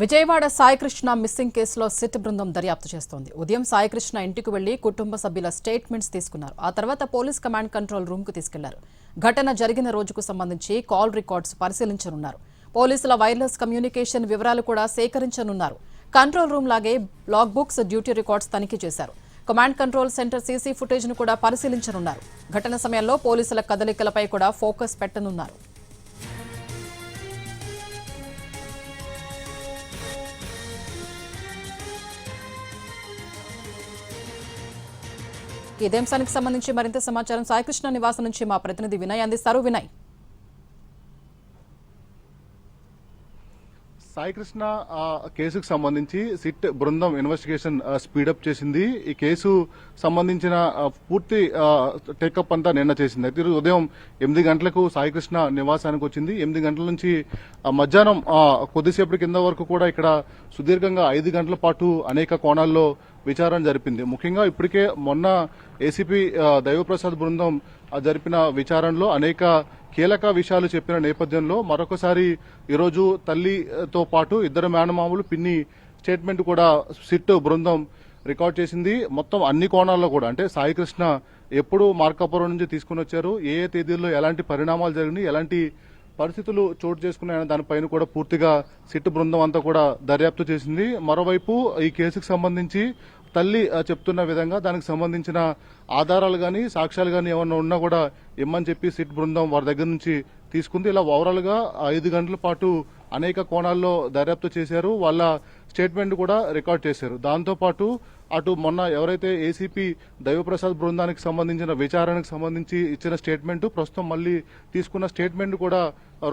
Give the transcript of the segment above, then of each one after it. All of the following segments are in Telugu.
విజయవాడ సాయికృష్ణ మిస్సింగ్ కేసులో సిట్ బృందం దర్యాప్తు చేస్తోంది. ఉదయం సాయికృష్ణ ఇంటికి వెళ్లి కుటుంబ సభ్యుల స్టేట్మెంట్స్ తీసుకున్నారు. ఆ తర్వాత పోలీస్ కమాండ్ కంట్రోల్ రూమ్ కు తీసుకెళ్లారు. ఘటన జరిగిన రోజుకు సంబంధించి కాల్ రికార్డ్స్ పరిశీలించనున్నారు. పోలీసుల వైర్లెస్ కమ్యూనికేషన్ వివరాలు కూడా సేకరించనున్నారు. కంట్రోల్ రూమ్ లాగే లాగ్ బుక్స్, డ్యూటీ రికార్డ్స్ తనిఖీ చేశారు. Command control centre CC footage ను కూడా పరిశీలించనున్నారు. ఘటన సమయంలో పోలీసుల కదలికలపై కూడా ఫోకస్ పెట్టనున్నారు. ఇదే అంశానికి సంబంధించి మరింత సమాచారం సాయికృష్ణ నివాసం నుంచి మా ప్రతినిధి వినయ్ అందిస్తారు. వినయ్, సాయికృష్ణ కేసుకు సంబంధించి సిట్ బృందం ఇన్వెస్టిగేషన్ స్పీడప్ చేసింది. ఈ కేసు సంబంధించిన పూర్తి టేకప్ అంతా నిన్న చేసింది. అయితే ఉదయం 8 గంటలకు సాయికృష్ణ నివాసానికి వచ్చింది. 8 గంటల నుంచి మధ్యాహ్నం కొద్దిసేపటి కింద వరకు కూడా ఇక్కడ సుదీర్ఘంగా 5 గంటల పాటు అనేక కోణాల్లో విచారణ జరిపింది. ముఖ్యంగా ఇప్పటికే మొన్న ఏసీపీ దైవప్రసాద్ బృందం జరిపిన విచారణలో అనేక కీలక విషయాలు చెప్పిన నేపథ్యంలో మరొకసారి ఈరోజు తల్లితో పాటు ఇద్దరు మేనమామలు పిన్ని స్టేట్మెంట్ కూడా సిట్ బృందం రికార్డ్ చేసింది. మొత్తం అన్ని కోణాల్లో కూడా, అంటే సాయికృష్ణ ఎప్పుడు మార్కాపురం నుంచి తీసుకుని వచ్చారు, ఏ తేదీల్లో ఎలాంటి పరిణామాలు జరిగినాయి, ఎలాంటి పరిస్థితులు చోటు చేసుకున్నాయనే దానిపైన కూడా పూర్తిగా సిట్ బృందం అంతా కూడా దర్యాప్తు చేసింది. మరోవైపు ఈ కేసుకు సంబంధించి తల్లి చెప్తున్న విధంగా దానికి సంబంధించిన ఆధారాలు గాని సాక్ష్యాలు గాని ఏమన్నా ఉన్నా కూడా ఇమ్మని చెప్పి సిట్ బృందం వారి దగ్గర నుంచి తీసుకుంది. ఇలా ఓవరాల్ గా 5 గంటల పాటు అనేక కోణాల్లో దర్యాప్తు చేశారు. వాళ్ళ స్టేట్మెంట్ కూడా రికార్డ్ చేశారు. దాంతో పాటు అటు మొన్న ఎవరైతే ఏసీపీ దైవప్రసాద్ బృందానికి సంబంధించిన విచారణకు సంబంధించి ఇచ్చిన స్టేట్మెంట్, ప్రస్తుతం మళ్లీ తీసుకున్న స్టేట్మెంట్ కూడా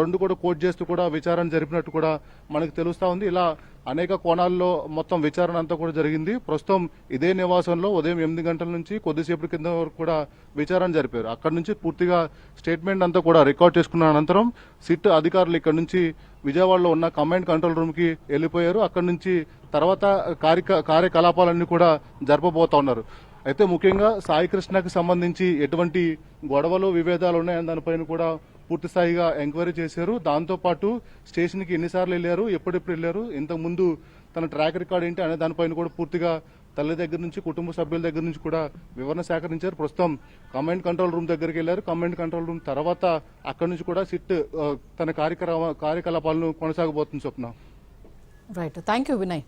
రెండు కూడా కోట్ చేస్తూ కూడా విచారణ జరిపినట్టు కూడా మనకు తెలుస్తా ఉంది. ఇలా అనేక కోణాల్లో మొత్తం విచారణ అంతా కూడా జరిగింది. ప్రస్తుతం ఇదే నివాసంలో ఉదయం 8 గంటల నుంచి కొద్దిసేపటి కింద వరకు కూడా విచారణ జరిపారు. అక్కడి నుంచి పూర్తిగా స్టేట్మెంట్ అంతా కూడా రికార్డ్ చేసుకున్న అనంతరం సిట్ అధికారులు ఇక్కడ నుంచి విజయవాడలో ఉన్న కమాండ్ కంట్రోల్ రూమ్ కి వెళ్లిపోయారు. అక్కడి నుంచి తర్వాత కార్యకలాపాలన్నీ కూడా జరపబోతా ఉన్నారు. అయితే ముఖ్యంగా సాయికృష్ణకి సంబంధించి ఎటువంటి గొడవలు విభేదాలు ఉన్నాయని దానిపైన కూడా పూర్తి స్థాయిగా ఎంక్వైరీ చేశారు. దాంతో పాటు స్టేషన్ కి ఎన్నిసార్లు వెళ్లారు, ఎప్పుడెప్పుడు వెళ్లారు, ఇంతకు ముందు తన ట్రాక్ రికార్డ్ ఏంటి అనే దానిపైన కూడా పూర్తిగా తల్లి దగ్గర నుంచి కుటుంబ సభ్యుల దగ్గర నుంచి కూడా వివరణ సేకరించారు. ప్రస్తుతం కమాండ్ కంట్రోల్ రూమ్ దగ్గరికి వెళ్లారు. కమాండ్ కంట్రోల్ రూమ్ తర్వాత అక్కడి నుంచి కూడా సిట్ తన కార్యకలాపాలను కొనసాగబోతుంది. Swapna. Right, thank you Vinay.